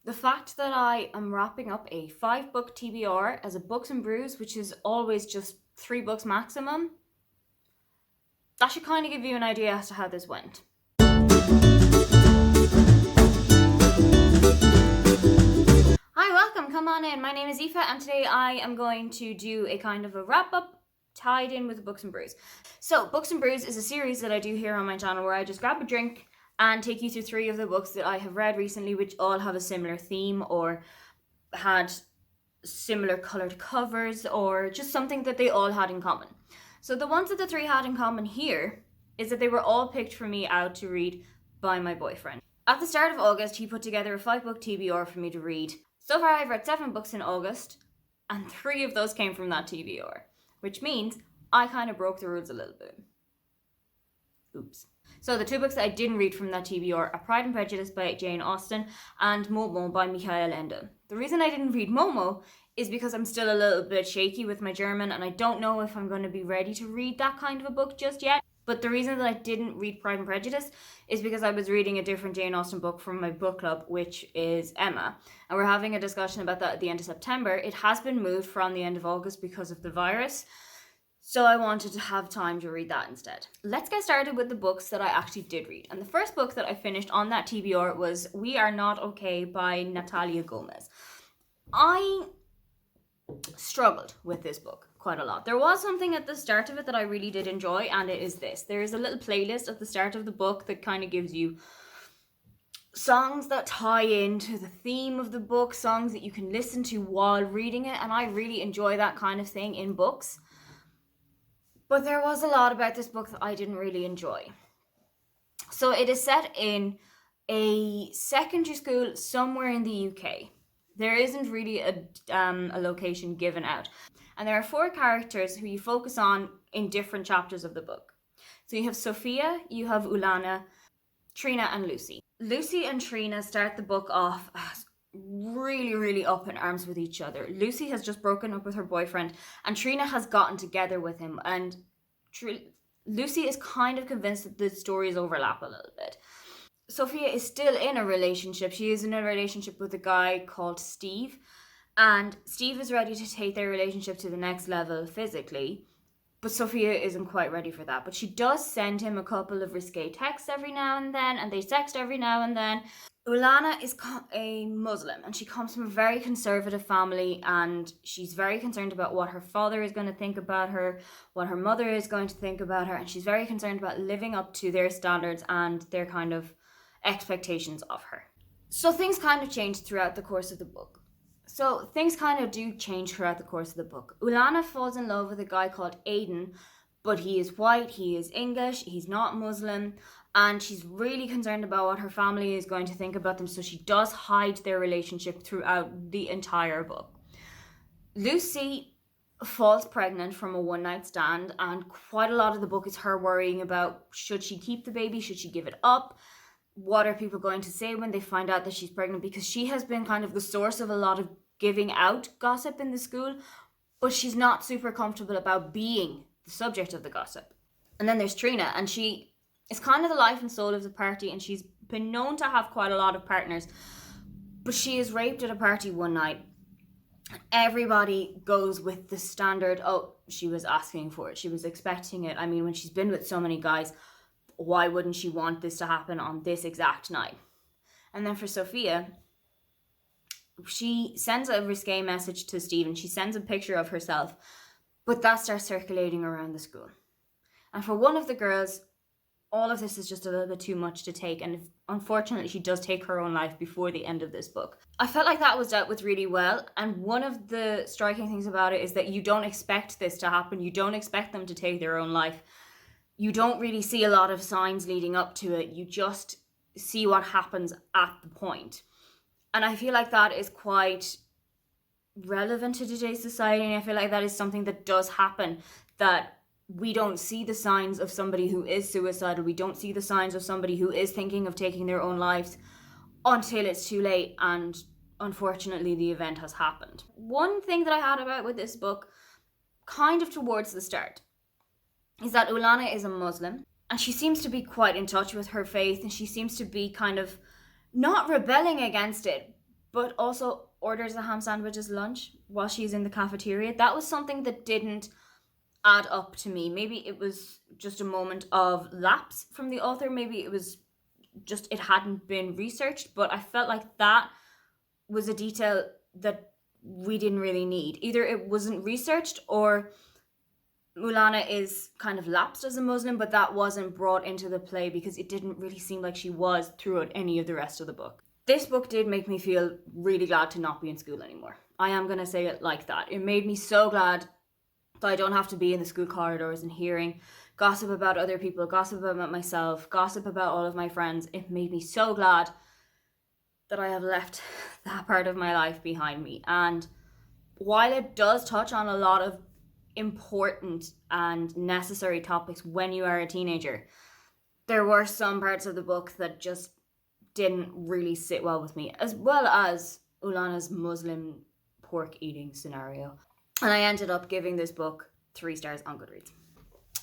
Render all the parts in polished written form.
The fact that I am wrapping up a 5-book TBR as a Books and Brews, which is always just 3 books maximum, that should kind of give you an idea as to how this went. Hi, welcome, come on in. My name is Aoife and today I am going to do a kind of a wrap up tied in with Books and Brews. So Books and Brews is a series that I do here on my channel where I just grab a drink and take you through 3 of the books that I have read recently, which all have a similar theme or had similar coloured covers or just something that they all had in common. So the ones that the 3 had in common here is that they were all picked for me out to read by my boyfriend. At the start of August, he put together a 5-book TBR for me to read. So far I've read 7 books in August and 3 of those came from that TBR, which means I kind of broke the rules a little bit. Oops. So the 2 books that I didn't read from that TBR are Pride and Prejudice by Jane Austen and Momo by Michael Ende. The reason I didn't read Momo is because I'm still a little bit shaky with my German and I don't know if I'm going to be ready to read that kind of a book just yet. But the reason that I didn't read Pride and Prejudice is because I was reading a different Jane Austen book from my book club, which is Emma. And we're having a discussion about that at the end of September. It has been moved from the end of August because of the virus. So I wanted to have time to read that instead. Let's get started with the books that I actually did read. And the first book that I finished on that TBR was We Are Not Okay by Natalia Gomez. I struggled with this book quite a lot. There was something at the start of it that I really did enjoy, and it is this. There is a little playlist at the start of the book that kind of gives you songs that tie into the theme of the book, songs that you can listen to while reading it, and I really enjoy that kind of thing in books. But there was a lot about this book that I didn't really enjoy. So it is set in a secondary school somewhere in the UK. There isn't really a location given out. And there are 4 characters who you focus on in different chapters of the book. So you have Sophia, you have Ulana, Trina and Lucy. Lucy and Trina start the book off as really up in arms with each other. Lucy has just broken up with her boyfriend and Trina has gotten together with him, and Lucy is kind of convinced that the stories overlap a little bit. Sophia is still in a relationship. She is in a relationship with a guy called Steve, and Steve is ready to take their relationship to the next level physically, but Sophia isn't quite ready for that. But she does send him a couple of risque texts every now and then, and they text every now and then. Ulana is a Muslim and she comes from a very conservative family, and she's very concerned about what her father is going to think about her, what her mother is going to think about her, and she's very concerned about living up to their standards and their kind of expectations of her. So things kind of change throughout the course of the book. Ulana falls in love with a guy called Aiden, but he is white, he is English, he's not Muslim, and she's really concerned about what her family is going to think about them, so she does hide their relationship throughout the entire book. Lucy falls pregnant from a one-night stand, and quite a lot of the book is her worrying about, should she keep the baby, should she give it up? What are people going to say when they find out that she's pregnant? Because she has been kind of the source of a lot of giving out gossip in the school, but she's not super comfortable about being the subject of the gossip. And then there's Trina, and she is kind of the life and soul of the party, and she's been known to have quite a lot of partners, but she is raped at a party one night. Everybody goes with the standard, oh, she was asking for it, she was expecting it. I mean, when she's been with so many guys, why wouldn't she want this to happen on this exact night? And then for Sophia, she sends a risque message to Stephen. She sends a picture of herself, but that starts circulating around the school. And for one of the girls, all of this is just a little bit too much to take, and unfortunately she does take her own life before the end of this book. I felt like that was dealt with really well, and one of the striking things about it is that you don't expect this to happen. You don't expect them to take their own life. You don't really see a lot of signs leading up to it. You just see what happens at the point. And I feel like that is quite relevant to today's society, and I feel like that is something that does happen, that we don't see the signs of somebody who is suicidal. We don't see the signs of somebody who is thinking of taking their own lives until it's too late, and unfortunately the event has happened. One thing that I had about with this book, kind of towards the start, is that Ulana is a Muslim, and she seems to be quite in touch with her faith, and she seems to be kind of not rebelling against it, but also orders a ham sandwich as lunch while she's in the cafeteria. That was something that didn't add up to me. Maybe it was just a moment of lapse from the author. Maybe it was just it hadn't been researched, but I felt like that was a detail that we didn't really need. Either it wasn't researched or Mulana is kind of lapsed as a Muslim, but that wasn't brought into the play because it didn't really seem like she was throughout any of the rest of the book. This book did make me feel really glad to not be in school anymore. I am going to say it like that. It made me so glad that I don't have to be in the school corridors and hearing gossip about other people, gossip about myself, gossip about all of my friends. It made me so glad that I have left that part of my life behind me. And while it does touch on a lot of important and necessary topics when you are a teenager, there were some parts of the book that just didn't really sit well with me, as well as Ulana's Muslim pork eating scenario. And I ended up giving this book 3 stars on Goodreads.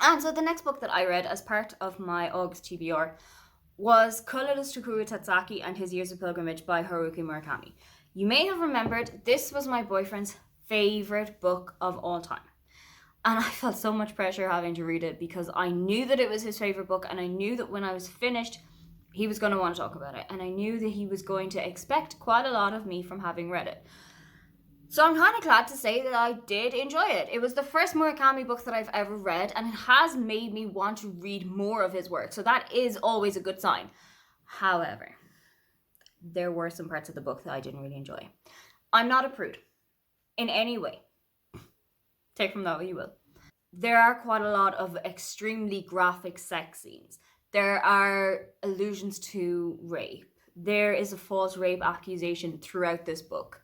And so the next book that I read as part of my August TBR was Colorless Tsukuru Tazaki and His Years of Pilgrimage by Haruki Murakami. You may have remembered this was my boyfriend's favorite book of all time. And I felt so much pressure having to read it because I knew that it was his favorite book, and I knew that when I was finished, he was going to want to talk about it. And I knew that he was going to expect quite a lot of me from having read it. So I'm kind of glad to say that I did enjoy it. It was the first Murakami book that I've ever read, and it has made me want to read more of his work. So that is always a good sign. However, there were some parts of the book that I didn't really enjoy. I'm not a prude in any way. Take from that what you will. There are quite a lot of extremely graphic sex scenes. There are allusions to rape. There is a false rape accusation throughout this book.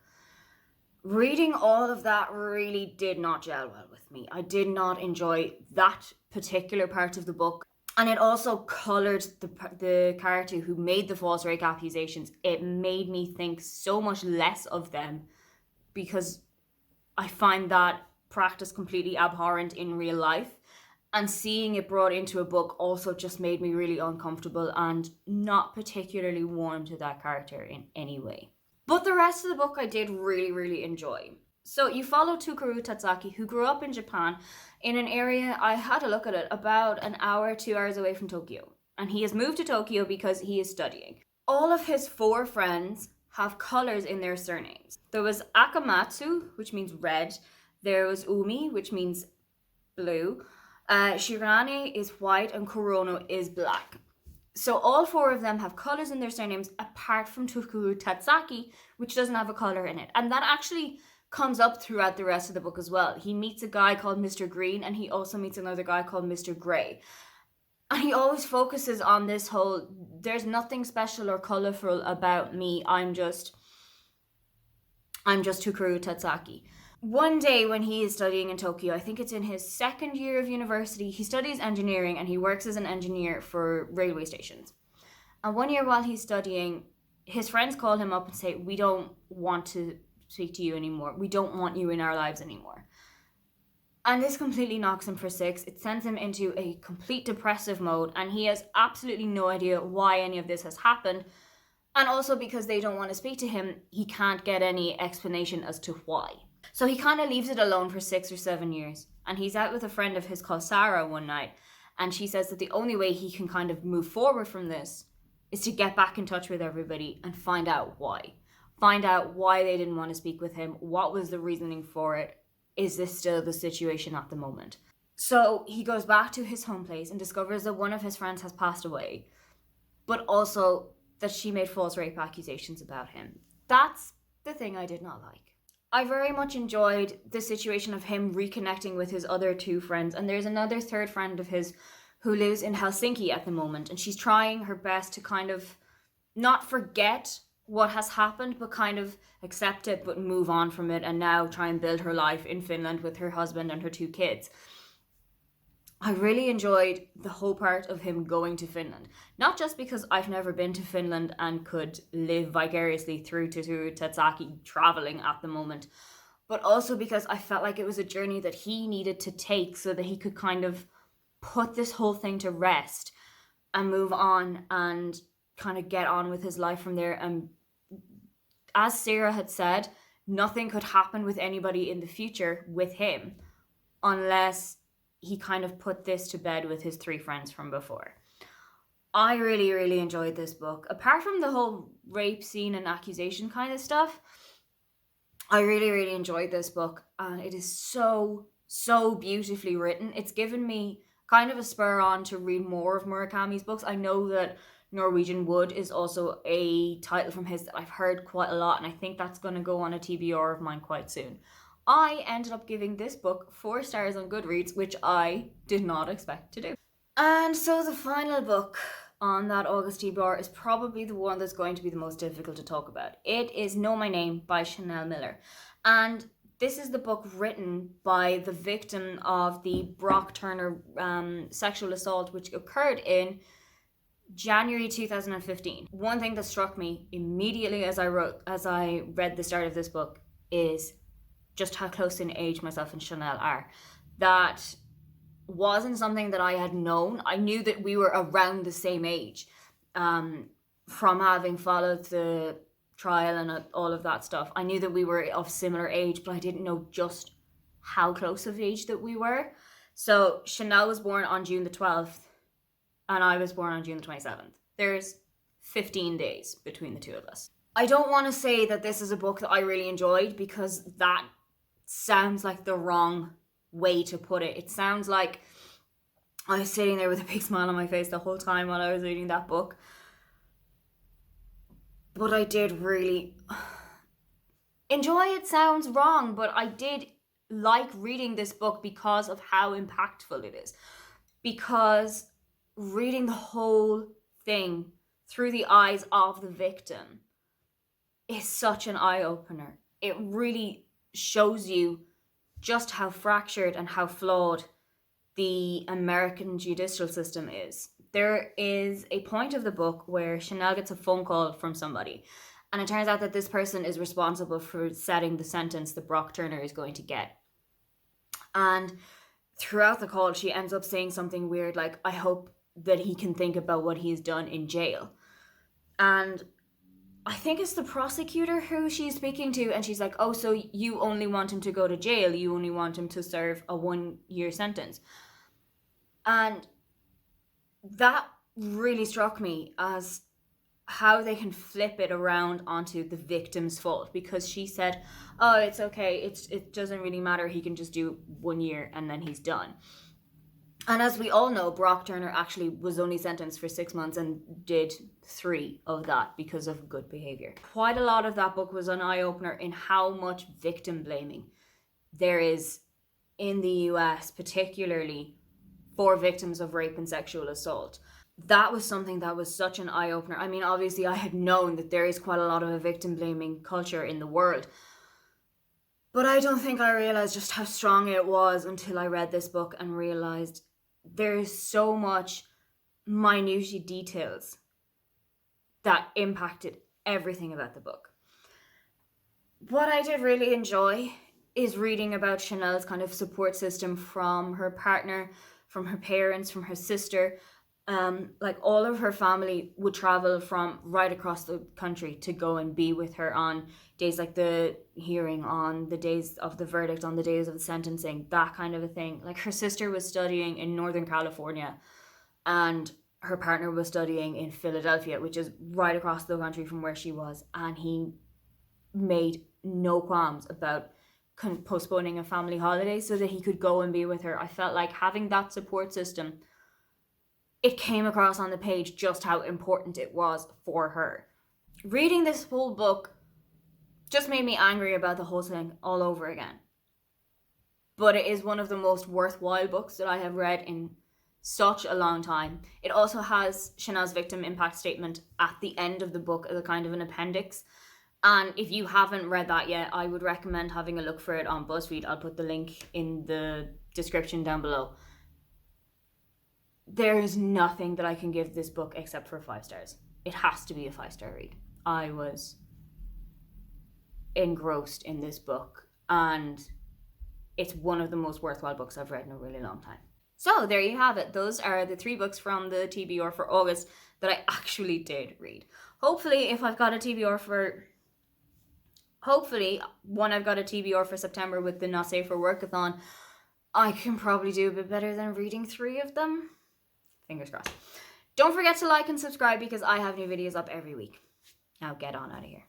Reading all of that really did not gel well with me. I did not enjoy that particular part of the book. And it also coloured the character who made the false rape accusations. It made me think so much less of them because I find that practice completely abhorrent in real life. And seeing it brought into a book also just made me really uncomfortable and not particularly warm to that character in any way. But the rest of the book I did really, really enjoy. So you follow Tsukuru Tazaki, who grew up in Japan in an area, I had a look at it, about an hour, 2 hours away from Tokyo. And he has moved to Tokyo because he is studying. All of his 4 friends have colours in their surnames. There was Akamatsu, which means red. There was Umi, which means blue. Shirane is white and Kurono is black. So all 4 of them have colours in their surnames apart from Tsukuru Tazaki, which doesn't have a colour in it. And that actually comes up throughout the rest of the book as well. He meets a guy called Mr. Green, and he also meets another guy called Mr. Grey. And he always focuses on this whole, there's nothing special or colourful about me, I'm just Tsukuru Tazaki. One day when he is studying in Tokyo, I think it's in his 2nd year of university, he studies engineering and he works as an engineer for railway stations. And one year while he's studying, his friends call him up and say, we don't want to speak to you anymore. We don't want you in our lives anymore. And this completely knocks him for 6. It sends him into a complete depressive mode, and he has absolutely no idea why any of this has happened. And also because they don't want to speak to him, he can't get any explanation as to why. So he kind of leaves it alone for 6 or 7 years. And he's out with a friend of his called Sarah one night. And she says that the only way he can kind of move forward from this is to get back in touch with everybody and find out why. Find out why they didn't want to speak with him. What was the reasoning for it? Is this still the situation at the moment? So he goes back to his home place and discovers that one of his friends has passed away. But also that she made false rape accusations about him. That's the thing I did not like. I very much enjoyed the situation of him reconnecting with his other 2 friends. And there's another 3rd friend of his who lives in Helsinki at the moment. And she's trying her best to kind of not forget what has happened, but kind of accept it, but move on from it. And now try and build her life in Finland with her husband and her 2 kids. I really enjoyed the whole part of him going to Finland. Not just because I've never been to Finland and could live vicariously through Tsukuru Tazaki traveling at the moment, but also because I felt like it was a journey that he needed to take so that he could kind of put this whole thing to rest and move on and kind of get on with his life from there and as Sarah had said, nothing could happen with anybody in the future with him unless he kind of put this to bed with his 3 friends from before. I really, really enjoyed this book. Apart from the whole rape scene and accusation kind of stuff, I really, really enjoyed this book. And it is so, so beautifully written. It's given me kind of a spur on to read more of Murakami's books. I know that Norwegian Wood is also a title from his that I've heard quite a lot, and I think that's going to go on a TBR of mine quite soon. I ended up giving this book 4 stars on Goodreads, which I did not expect to do. And so the final book on that August TBR is probably the one that's going to be the most difficult to talk about. It is Know My Name by Chanel Miller. And this is the book written by the victim of the Brock Turner sexual assault, which occurred in January 2015. One thing that struck me immediately as I read the start of this book is just how close in age myself and Chanel are. That wasn't something that I had known. I knew that we were around the same age from having followed the trial and all of that stuff. I knew that we were of similar age, but I didn't know just how close of age that we were. So Chanel was born on June the 12th and I was born on June the 27th. There's 15 days between the two of us. I don't want to say that this is a book that I really enjoyed, because that sounds like the wrong way to put it. It sounds like I was sitting there with a big smile on my face the whole time while I was reading that book. But I did really enjoy it. Sounds wrong, but I did like reading this book because of how impactful it is. Because reading the whole thing through the eyes of the victim is such an eye-opener. It really shows you just how fractured and how flawed the American judicial system is. There is a point of the book where Chanel gets a phone call from somebody, and it turns out that this person is responsible for setting the sentence that Brock Turner is going to get. And throughout the call, she ends up saying something weird like, I hope that he can think about what he's done in jail. And I think it's the prosecutor who she's speaking to, and she's like, oh, so you only want him to go to jail, you only want him to serve a 1-year sentence. And that really struck me as how they can flip it around onto the victim's fault, because she said, oh, it's okay, it doesn't really matter, he can just do 1 year and then he's done. And as we all know, Brock Turner actually was only sentenced for 6 months and did 3 of that because of good behaviour. Quite a lot of that book was an eye-opener in how much victim blaming there is in the US, particularly for victims of rape and sexual assault. That was something that was such an eye-opener. I mean, obviously I had known that there is quite a lot of a victim blaming culture in the world, but I don't think I realised just how strong it was until I read this book and realised there's so much minutiae details that impacted everything about the book. What I did really enjoy is reading about Chanel's kind of support system from her partner, from her parents, from her sister. Like all of her family would travel from right across the country to go and be with her on days like the hearing, on the days of the verdict, on the days of the sentencing, that kind of a thing. Like her sister was studying in Northern California and her partner was studying in Philadelphia, which is right across the country from where she was, and he made no qualms about postponing a family holiday so that he could go and be with her. I felt like having that support system, it came across on the page just how important it was for her. Reading this whole book just made me angry about the whole thing all over again. But it is one of the most worthwhile books that I have read in such a long time. It also has Chanel's victim impact statement at the end of the book as a kind of an appendix. And if you haven't read that yet, I would recommend having a look for it on BuzzFeed. I'll put the link in the description down below. There is nothing that I can give this book except for 5 stars. It has to be a 5-star read. I was engrossed in this book, and it's one of the most worthwhile books I've read in a really long time. So there you have it. Those are the 3 books from the TBR for August that I actually did read. Hopefully, if I've got a TBR for hopefully, when I've got a TBR for September with the Not Safe for Workathon, I can probably do a bit better than reading 3 of them. Fingers crossed. Don't forget to like and subscribe because I have new videos up every week. Now get on out of here.